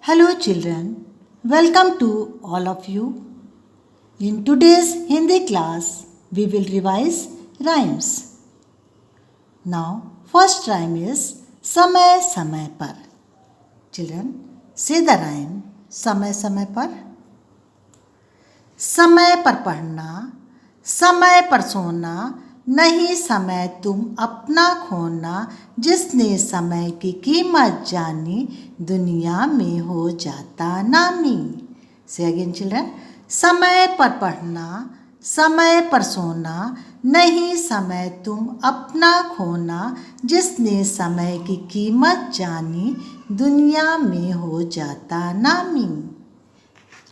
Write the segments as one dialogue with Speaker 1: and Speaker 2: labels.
Speaker 1: Hello children, welcome to all of you. In today's Hindi class, we will revise rhymes. Now, first rhyme is समय समय पर. Children, say the rhyme समय समय पर. समय पर पढ़ना, समय पर सोना, नहीं समय तुम अपना खोना, जिसने समय की कीमत जानी, दुनिया में हो जाता नामी. से अगेन चिल्ड्रन, समय पर पढ़ना, समय पर सोना, नहीं समय तुम अपना खोना, जिसने समय की कीमत जानी, दुनिया में हो जाता नामी.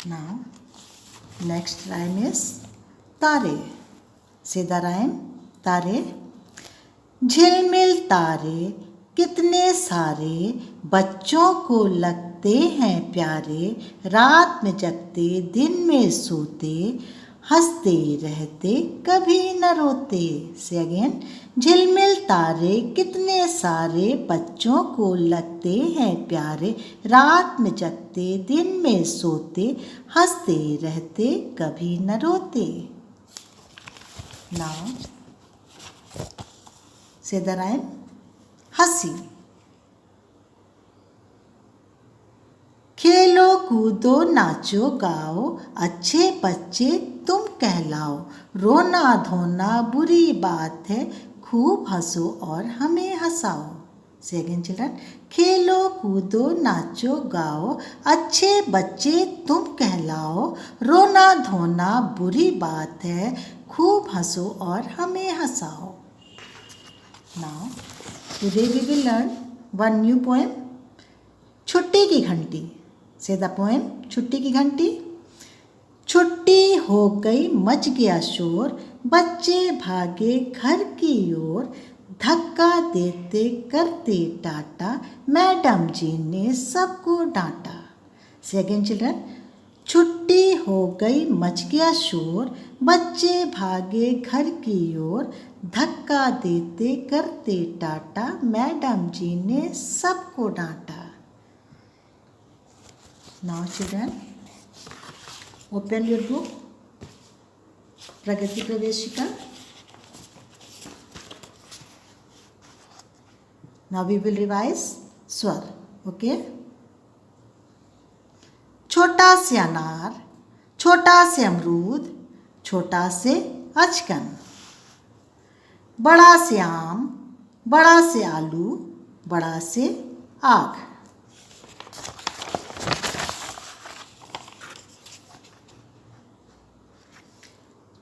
Speaker 1: Now, next rhyme is तारे. Say the rhyme तारे. झिलमिल तारे कितने सारे, बच्चों को लगते हैं प्यारे, रात में जगते दिन में सोते, हंसते रहते कभी न रोते. से अगेन, झिलमिल तारे कितने सारे, बच्चों को लगते हैं प्यारे, रात में जगते दिन में सोते, हंसते रहते कभी न रोते. Now, say the rhyme हंसी. खेलो कूदो नाचो गाओ, अच्छे बच्चे तुम कहलाओ, रोना धोना बुरी बात है, खूब हंसो और हमें हंसाओ. से अगेन चिल्ड्रन, खेलो कूदो नाचो गाओ, अच्छे बच्चे तुम कहलाओ, रोना धोना बुरी बात है, खूब हंसो और हमें हंसाओ. Now, today we will learn one new poem, छुट्टी की घंटी. Say the poem, छुट्टी की घंटी. छुट्टी हो गई मच गया शोर, बच्चे भागे घर की ओर, धक्का देते करते टाटा, मैडम जी ने सबको डांटा. Say again children, छुट्टी हो गई मच गया शोर, बच्चे भागे घर की ओर, धक्का देते करते टाटा, मैडम जी ने सबको डांटा. Now children, open your book, प्रगति प्रवेशिका. Now we will revise स्वर. Okay? छोटा से अनार, छोटा से अमरूद, छोटा से अचकन, बड़ा से आम, बड़ा से आलू, बड़ा से आग.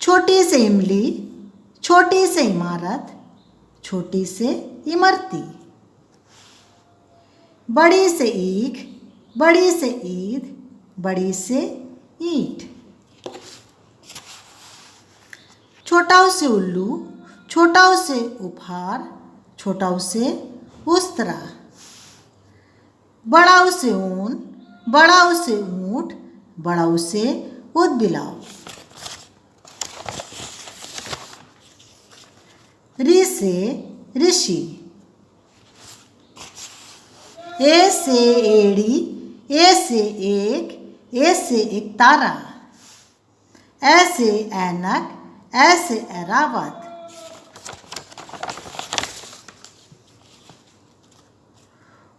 Speaker 1: छोटी से इमली, छोटी से इमारत, छोटी से इमरती, बड़ी से ईख, बड़ी से ईद, बड़ी से ईंट. छोटा से उल्लू, छोटा से उपहार, छोटा से उस्तरा, बड़ा से ऊन, बड़ा से ऊंट, बड़ा से उदबिलाव. ऋ से ऋषि, ए से एड़ी, ए से एक, ए से एक तारा, ऐ से ऐनक, ऐ से ऐरावत,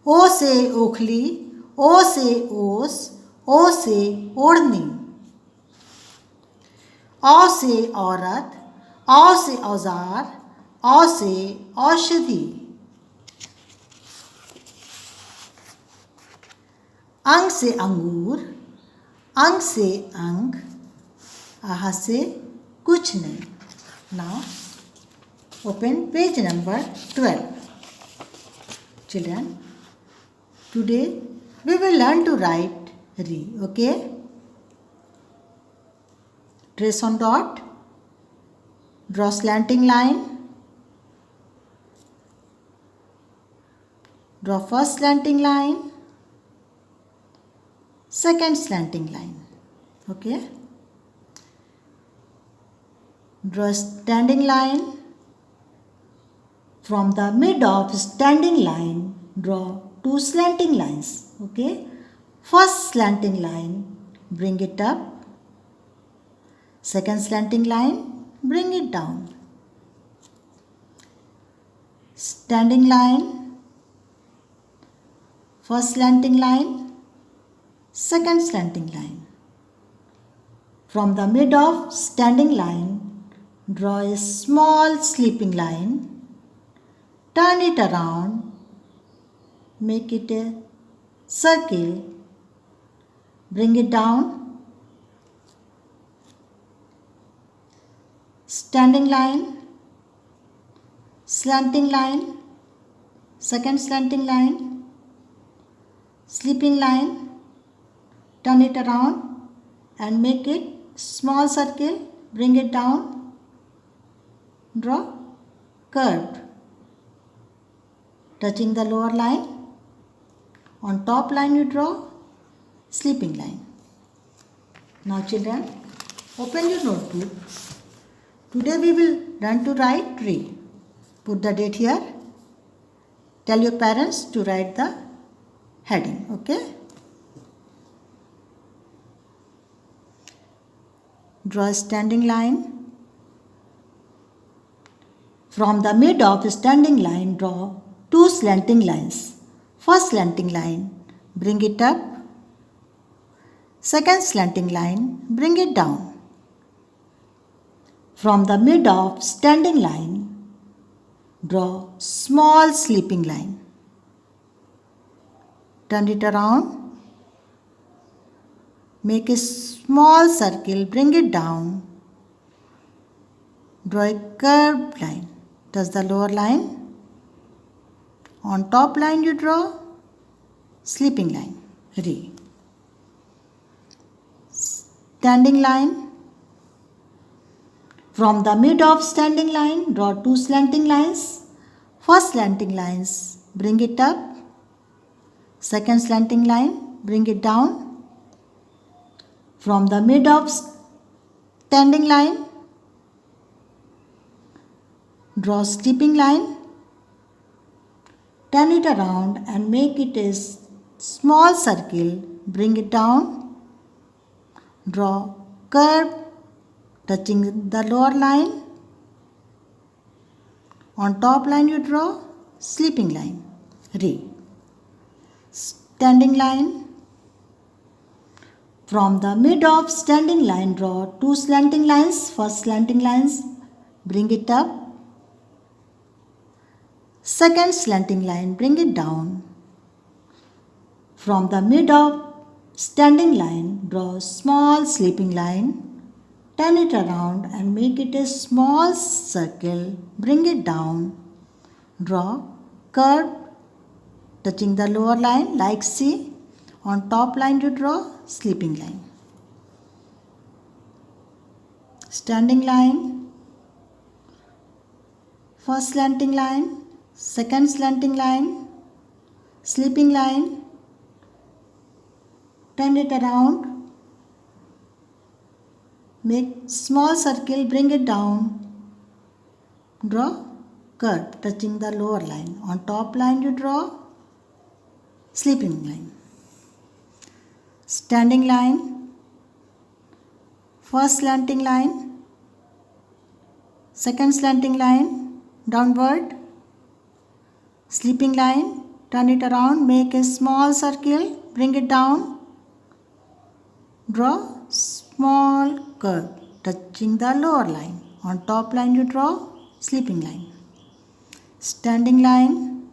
Speaker 1: ओ से ओखली, ओ से ओस, ओ से ओढ़नी, औ से औरत, औ से औजार, औ से औषधि, अंग से अंगूर, अंग से अंग, आह से कुछ नहीं. Now, open page number 12. Children, today we will learn to write Ri. Okay? Trace on dot, draw slanting line, draw first slanting line, second slanting line. Okay? Draw a standing line. From the mid of standing line, draw two slanting lines. Okay? First slanting line, bring it up. Second slanting line, bring it down. Standing line, first slanting line, second slanting line. From the mid of standing line, draw a small sleeping line, turn it around, make it a circle, bring it down, standing line, slanting line, second slanting line, sleeping line, turn it around and make it small circle, bring it down, draw curve, touching the lower line. On top line you draw sleeping line. Now children, open your notebook. Today we will learn to write tree. Put the date here. Tell your parents to write the heading, okay? Draw a standing line. From the mid of standing line, draw two slanting lines. First slanting line, bring it up. Second slanting line, bring it down. From the mid of standing line, draw small sleeping line. Turn it around. Make a small circle, bring it down. Draw a curved line. Touch the lower line. On top line you draw sleeping line. Re. Standing line. From the mid of standing line, draw two slanting lines. First slanting lines, bring it up. Second slanting line, bring it down. From the mid of standing line, draw sleeping line. Turn it around and make it a small circle, bring it down. Draw curve touching the lower line. On top line you draw sleeping line. Re. Standing line. From the mid of standing line, draw two slanting lines. First slanting lines, bring it up. Second slanting line, bring it down. From the mid of standing line, draw small sleeping line. Turn it around and make it a small circle, bring it down. Draw curve touching the lower line like C. On top line you draw sleeping line. Standing line, first slanting line, second slanting line, sleeping line, turn it around, make small circle, bring it down, draw curve touching the lower line. On top line you draw sleeping line. Standing line, first slanting line, second slanting line, downward, sleeping line, turn it around, make a small circle, bring it down, draw small curve touching the lower line. On top line you draw sleeping line. Standing line,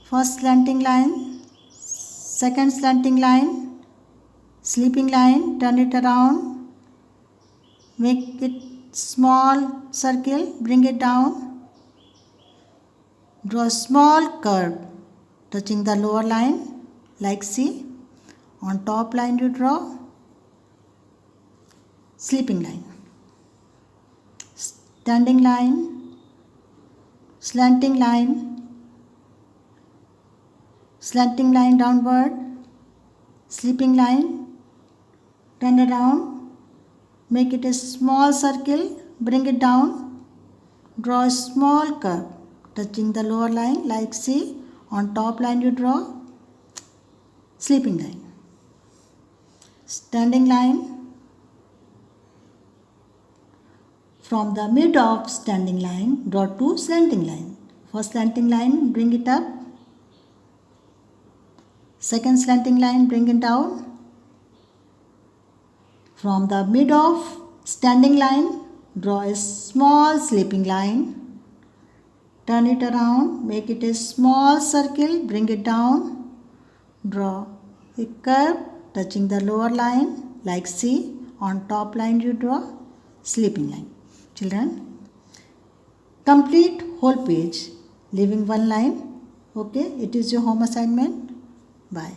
Speaker 1: first slanting line, second slanting line, sleeping line, turn it around, make it small circle, bring it down, draw a small curve touching the lower line like C. On top line you draw sleeping line. Standing line, slanting line, slanting line downward, sleeping line, turn around, make it a small circle, bring it down, draw a small curve touching the lower line like C. On top line you draw sleeping line. Standing line. From the mid of standing line, draw 2 slanting line. First slanting line, bring it up. Second slanting line, bring it down. From the mid of standing line, draw a small sleeping line. Turn it around, make it a small circle, bring it down. Draw a curve touching the lower line like C. On top line you draw sleeping line. Children, complete whole page leaving one line. Okay, it is your home assignment. Bye.